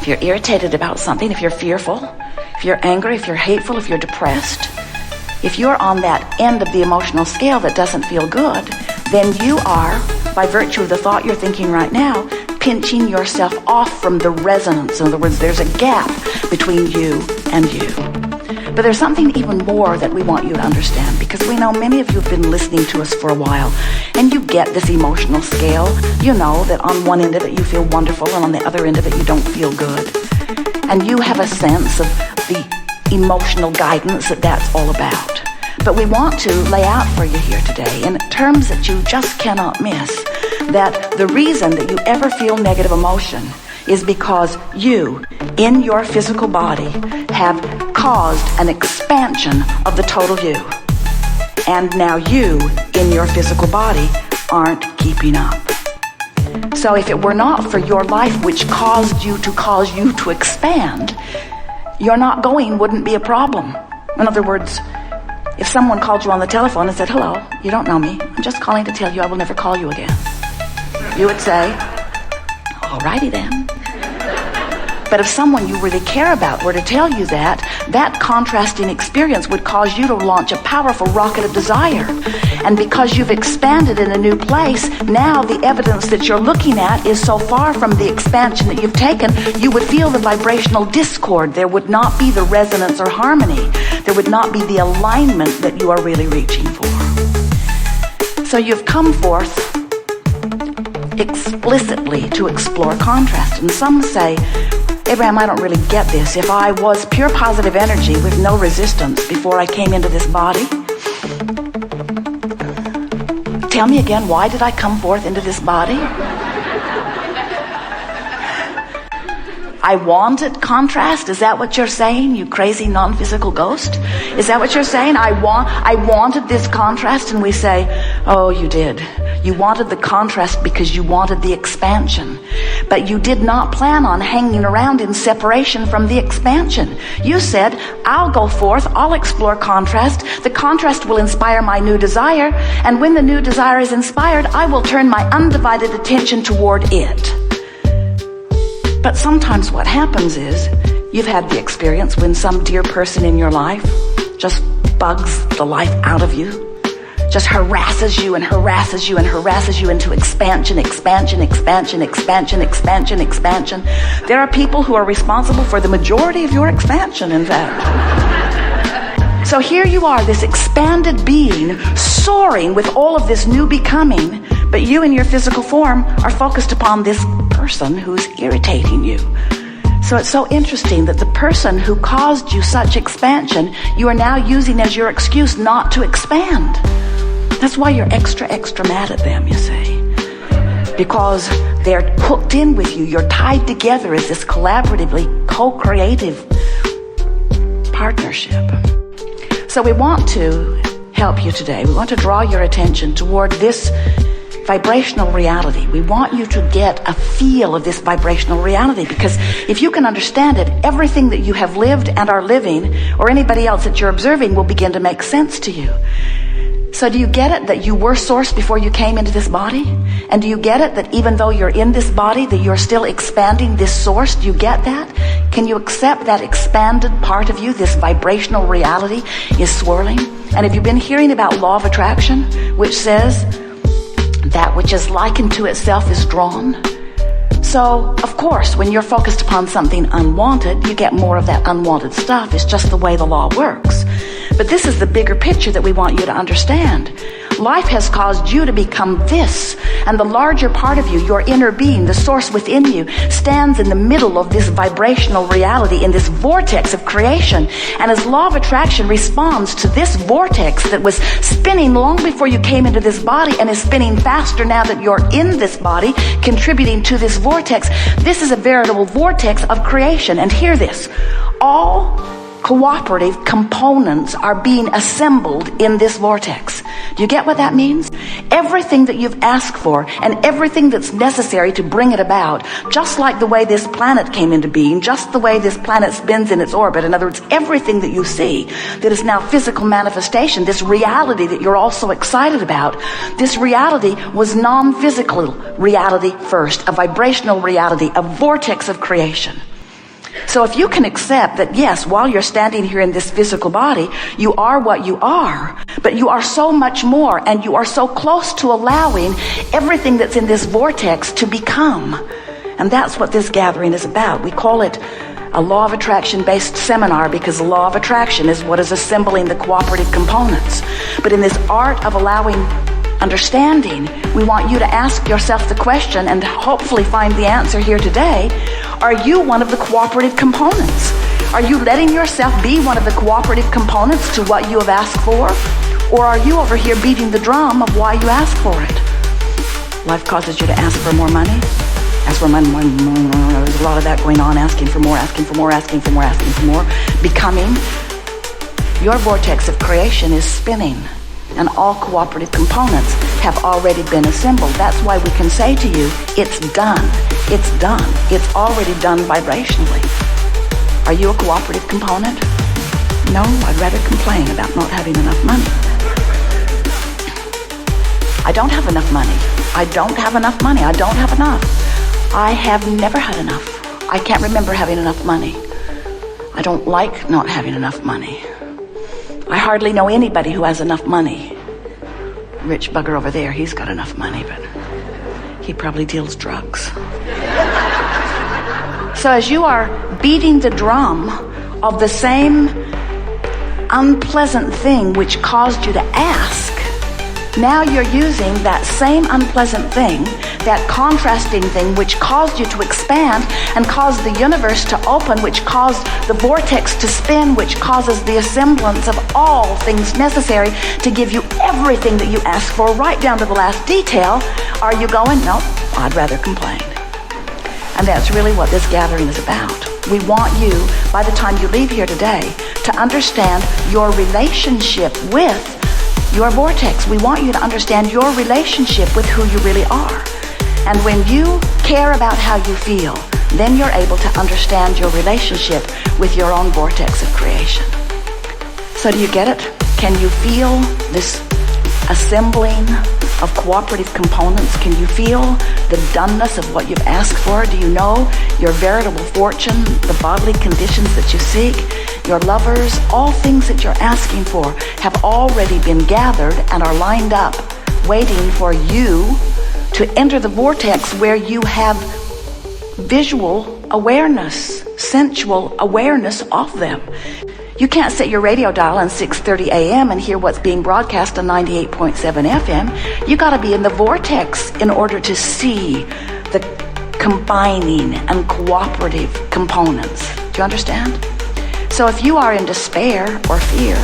if you're irritated about something, if you're fearful, if you're angry, if you're hateful, if you're depressed, if you're on that end of the emotional scale that doesn't feel good, then you are, by virtue of the thought you're thinking right now, pinching yourself off from the resonance. In other words, there's a gap between you and you. But there's something even more that we want you to understand, because we know many of you have been listening to us for a while, and you get this emotional scale. You know that on one end of it you feel wonderful, and on the other end of it you don't feel good. And you have a sense of the emotional guidance that that's all about. But we want to lay out for you here today, in terms that you just cannot miss, that the reason that you ever feel negative emotion is because you, in your physical body, have caused an expansion of the total you. And now you, in your physical body, aren't keeping up. So if it were not for your life which caused you to expand, your not going wouldn't be a problem. In other words, if someone called you on the telephone and said, "Hello, you don't know me. I'm just calling to tell you I will never call you again," you would say, "Alrighty then." But if someone you really care about were to tell you that, that contrasting experience would cause you to launch a powerful rocket of desire. And because you've expanded in a new place, now the evidence that you're looking at is so far from the expansion that you've taken, you would feel the vibrational discord. There would not be the resonance or harmony. There would not be the alignment that you are really reaching for. So you've come forth explicitly to explore contrast. And some say, "Abraham, I don't really get this. If I was pure positive energy with no resistance before I came into this body, tell me again, why did I come forth into this body? I wanted contrast? Is that what you're saying, you crazy non-physical ghost? Is that what you're saying? I wanted this contrast?" And we say, "Oh, you did. You wanted the contrast because you wanted the expansion. But you did not plan on hanging around in separation from the expansion. You said, I'll go forth, I'll explore contrast. The contrast will inspire my new desire. And when the new desire is inspired, I will turn my undivided attention toward it." But sometimes what happens is, you've had the experience when some dear person in your life just bugs the life out of you, just harasses you and harasses you and harasses you into expansion. There are people who are responsible for the majority of your expansion, in fact. So here you are, this expanded being, soaring with all of this new becoming, but you in your physical form are focused upon this person who's irritating you. So it's so interesting that the person who caused you such expansion, you are now using as your excuse not to expand. That's why you're extra mad at them, you see. Because they're hooked in with you. You're tied together as this collaboratively co-creative partnership. So we want to help you today. We want to draw your attention toward this vibrational reality. We want you to get a feel of this vibrational reality, because if you can understand it, everything that you have lived and are living, or anybody else that you're observing, will begin to make sense to you. So do you get it that you were source before you came into this body? And do you get it that even though you're in this body, that you're still expanding this source? Do you get that? Can you accept that expanded part of you, this vibrational reality is swirling? And have you been hearing about law of attraction, which says that which is likened to itself is drawn? So, of course, when you're focused upon something unwanted, you get more of that unwanted stuff. It's just the way the law works. But this is the bigger picture that we want you to understand. Life has caused you to become this, and the larger part of you, your inner being, the source within you, stands in the middle of this vibrational reality, in this vortex of creation. And as law of attraction responds to this vortex that was spinning long before you came into this body and is spinning faster now that you're in this body, contributing to this vortex, this is a veritable vortex of creation. And hear this, all cooperative components are being assembled in this vortex. Do you get what that means? Everything that you've asked for and everything that's necessary to bring it about, just like the way this planet came into being, just the way this planet spins in its orbit. In other words, everything that you see that is now physical manifestation, this reality that you're all so excited about, this reality was non-physical reality first, a vibrational reality, a vortex of creation. So if you can accept that, yes, while you're standing here in this physical body, you are what you are, but you are so much more, and you are so close to allowing everything that's in this vortex to become. And that's what this gathering is about. We call it a law of attraction-based seminar because the law of attraction is what is assembling the cooperative components. But in this art of allowing understanding, we want you to ask yourself the question and hopefully find the answer here today. Are you one of the cooperative components? Are you letting yourself be one of the cooperative components to what you have asked for? Or are you over here beating the drum of why you asked for it? Life causes you to ask for more money. Ask for money. There's a lot of that going on, asking for more, asking for more, asking for more, asking for more. Becoming. Your vortex of creation is spinning, and all cooperative components have already been assembled. That's why we can say to you, it's done. It's done. It's already done vibrationally. Are you a cooperative component? No, I'd rather complain about not having enough money. I don't have enough money. I don't have enough money. I don't have enough. I have never had enough. I can't remember having enough money. I don't like not having enough money. I hardly know anybody who has enough money. Rich bugger over there, he's got enough money, but he probably deals drugs. So as you are beating the drum of the same unpleasant thing which caused you to ask, now you're using that same unpleasant thing, that contrasting thing which caused you to expand and caused the universe to open, which caused the vortex to spin, which causes the assemblance of all things necessary to give you everything that you ask for, right down to the last detail. Are you going? No, I'd rather complain. And that's really what this gathering is about. We want you, by the time you leave here today, to understand your relationship with your vortex. We want you to understand your relationship with who you really are. And when you care about how you feel, then you're able to understand your relationship with your own vortex of creation. So do you get it? Can you feel this assembling of cooperative components? Can you feel the doneness of what you've asked for? Do you know your veritable fortune, the bodily conditions that you seek, your lovers, all things that you're asking for have already been gathered and are lined up, waiting for you to enter the vortex where you have visual awareness, sensual awareness of them. You can't set your radio dial on 6:30 a.m. and hear what's being broadcast on 98.7 FM. You got to be in the vortex in order to see the combining and cooperative components. Do you understand? So if you are in despair or fear,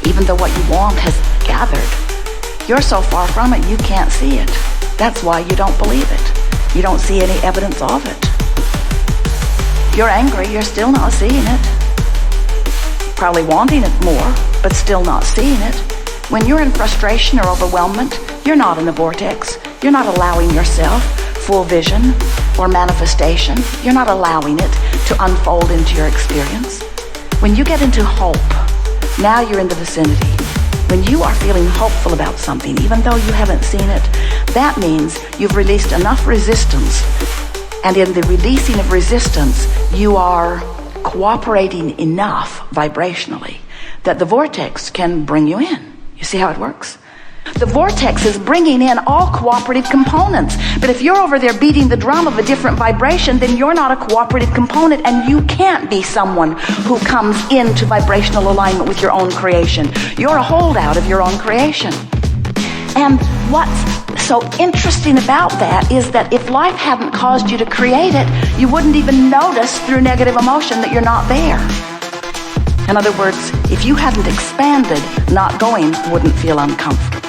even though what you want has gathered, you're so far from it you can't see it. That's why you don't believe it. You don't see any evidence of it. You're angry, you're still not seeing it. Probably wanting it more, but still not seeing it. When you're in frustration or overwhelmment, you're not in the vortex. You're not allowing yourself full vision or manifestation. You're not allowing it to unfold into your experience. When you get into hope, now you're in the vicinity. When you are feeling hopeful about something, even though you haven't seen it, that means you've released enough resistance. And in the releasing of resistance, you are cooperating enough vibrationally that the vortex can bring you in. You see how it works? The vortex is bringing in all cooperative components. But if you're over there beating the drum of a different vibration, then you're not a cooperative component, and you can't be someone who comes into vibrational alignment with your own creation. You're a holdout of your own creation. And what's so interesting about that is that if life hadn't caused you to create it, you wouldn't even notice through negative emotion that you're not there. In other words, if you hadn't expanded, not going wouldn't feel uncomfortable.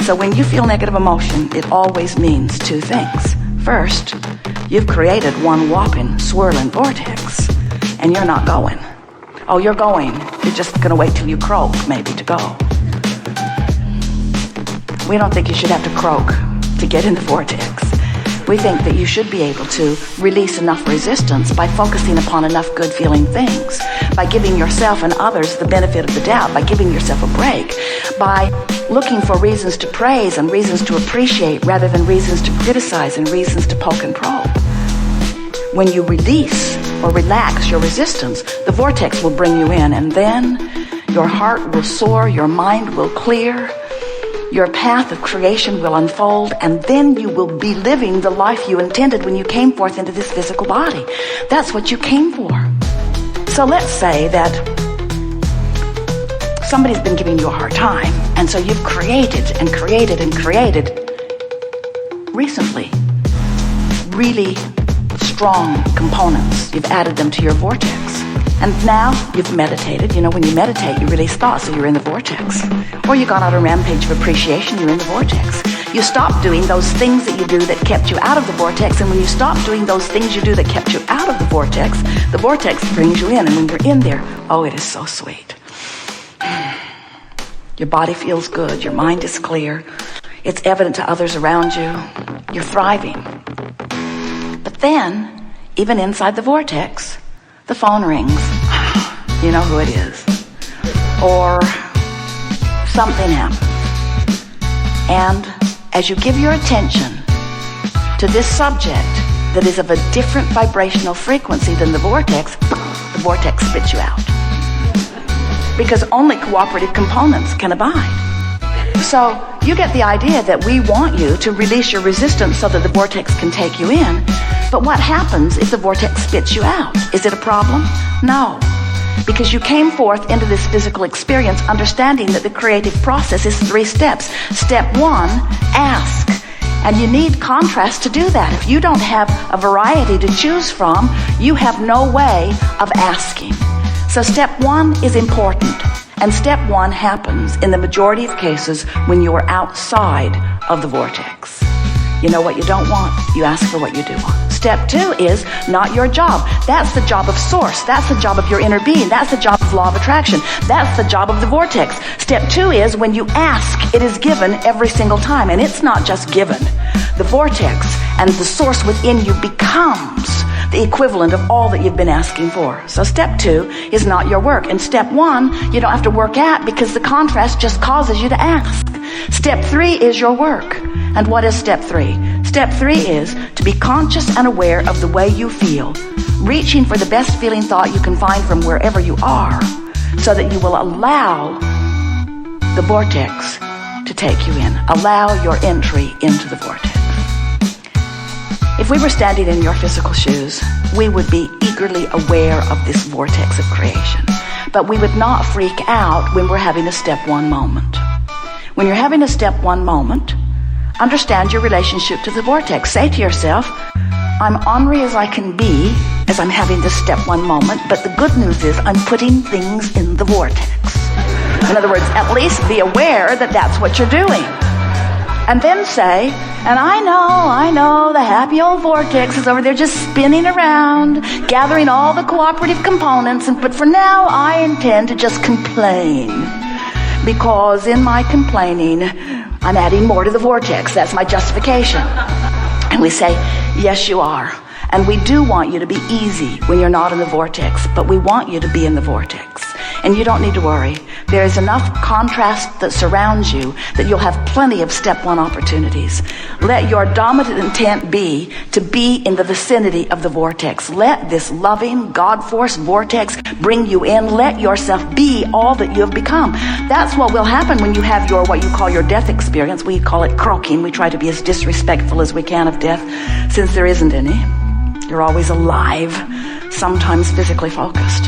So when you feel negative emotion, it always means two things. First, you've created one whopping, swirling vortex, and you're not going. Oh, you're going. You're just going to wait till you croak, maybe, to go. We don't think you should have to croak to get in the vortex. We think that you should be able to release enough resistance by focusing upon enough good feeling things, by giving yourself and others the benefit of the doubt, by giving yourself a break, by looking for reasons to praise and reasons to appreciate rather than reasons to criticize and reasons to poke and probe. When you release or relax your resistance, the vortex will bring you in, and then your heart will soar, your mind will clear, your path of creation will unfold, and then you will be living the life you intended when you came forth into this physical body. That's what you came for. So let's say that somebody's been giving you a hard time, and so you've created recently really strong components. You've added them to your vortex. And now you've meditated. You know, when you meditate, you release thoughts, so you're in the vortex. Or you got on a rampage of appreciation, you're in the vortex. You stopped doing those things that you do that kept you out of the vortex, and when you stop doing those things you do that kept you out of the vortex brings you in, and when you're in there, oh, it is so sweet. Your body feels good, your mind is clear, it's evident to others around you, you're thriving. But then, even inside the vortex, the phone rings. You know who it is. Or something happens. And as you give your attention to this subject that is of a different vibrational frequency than the vortex spits you out. Because only cooperative components can abide. So you get the idea that we want you to release your resistance so that the vortex can take you in. But what happens if the vortex spits you out? Is it a problem? No. Because you came forth into this physical experience understanding that the creative process is 3 steps. Step 1, ask. And you need contrast to do that. If you don't have a variety to choose from, you have no way of asking. So step 1 is important. And step 1 happens in the majority of cases when you are outside of the vortex. You know what you don't want, you ask for what you do want. Step 2 is not your job. That's the job of source. That's the job of your inner being. That's the job of law of attraction. That's the job of the vortex. Step 2 is when you ask, it is given every single time. And it's not just given. The vortex and the source within you becomes the equivalent of all that you've been asking for. So step 2 is not your work. And step 1, you don't have to work at because the contrast just causes you to ask. Step 3 is your work. And what is step 3? Step 3 is to be conscious and aware of the way you feel, reaching for the best feeling thought you can find from wherever you are, so that you will allow the vortex to take you in. Allow your entry into the vortex. If we were standing in your physical shoes, we would be eagerly aware of this vortex of creation. But we would not freak out when we're having a step 1 moment. When you're having a step 1 moment, understand your relationship to the vortex. Say to yourself, I'm ornery as I can be as I'm having this step 1 moment, but the good news is I'm putting things in the vortex. In other words, at least be aware that that's what you're doing. And then say, and I know the happy old vortex is over there just spinning around, gathering all the cooperative components, but for now I intend to just complain. Because in my complaining, I'm adding more to the vortex. That's my justification. And we say, yes, you are. And we do want you to be easy when you're not in the vortex, but we want you to be in the vortex. And you don't need to worry. There is enough contrast that surrounds you that you'll have plenty of step 1 opportunities. Let your dominant intent be to be in the vicinity of the vortex. Let this loving, God-force vortex bring you in. Let yourself be all that you have become. That's what will happen when you have your, what you call your death experience. We call it croaking. We try to be as disrespectful as we can of death, since there isn't any. You're always alive, sometimes physically focused.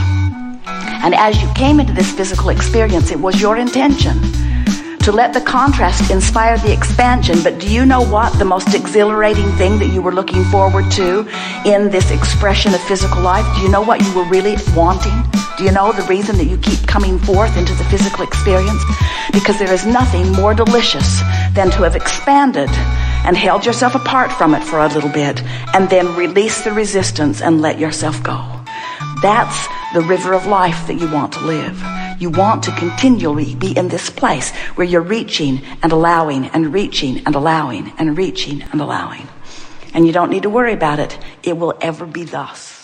And as you came into this physical experience, it was your intention to let the contrast inspire the expansion. But do you know what the most exhilarating thing that you were looking forward to in this expression of physical life? Do you know what you were really wanting? Do you know the reason that you keep coming forth into the physical experience? Because there is nothing more delicious than to have expanded and held yourself apart from it for a little bit, and then release the resistance and let yourself go. That's the river of life that you want to live. You want to continually be in this place where you're reaching and allowing and reaching and allowing and reaching and allowing. And you don't need to worry about it. It will ever be thus.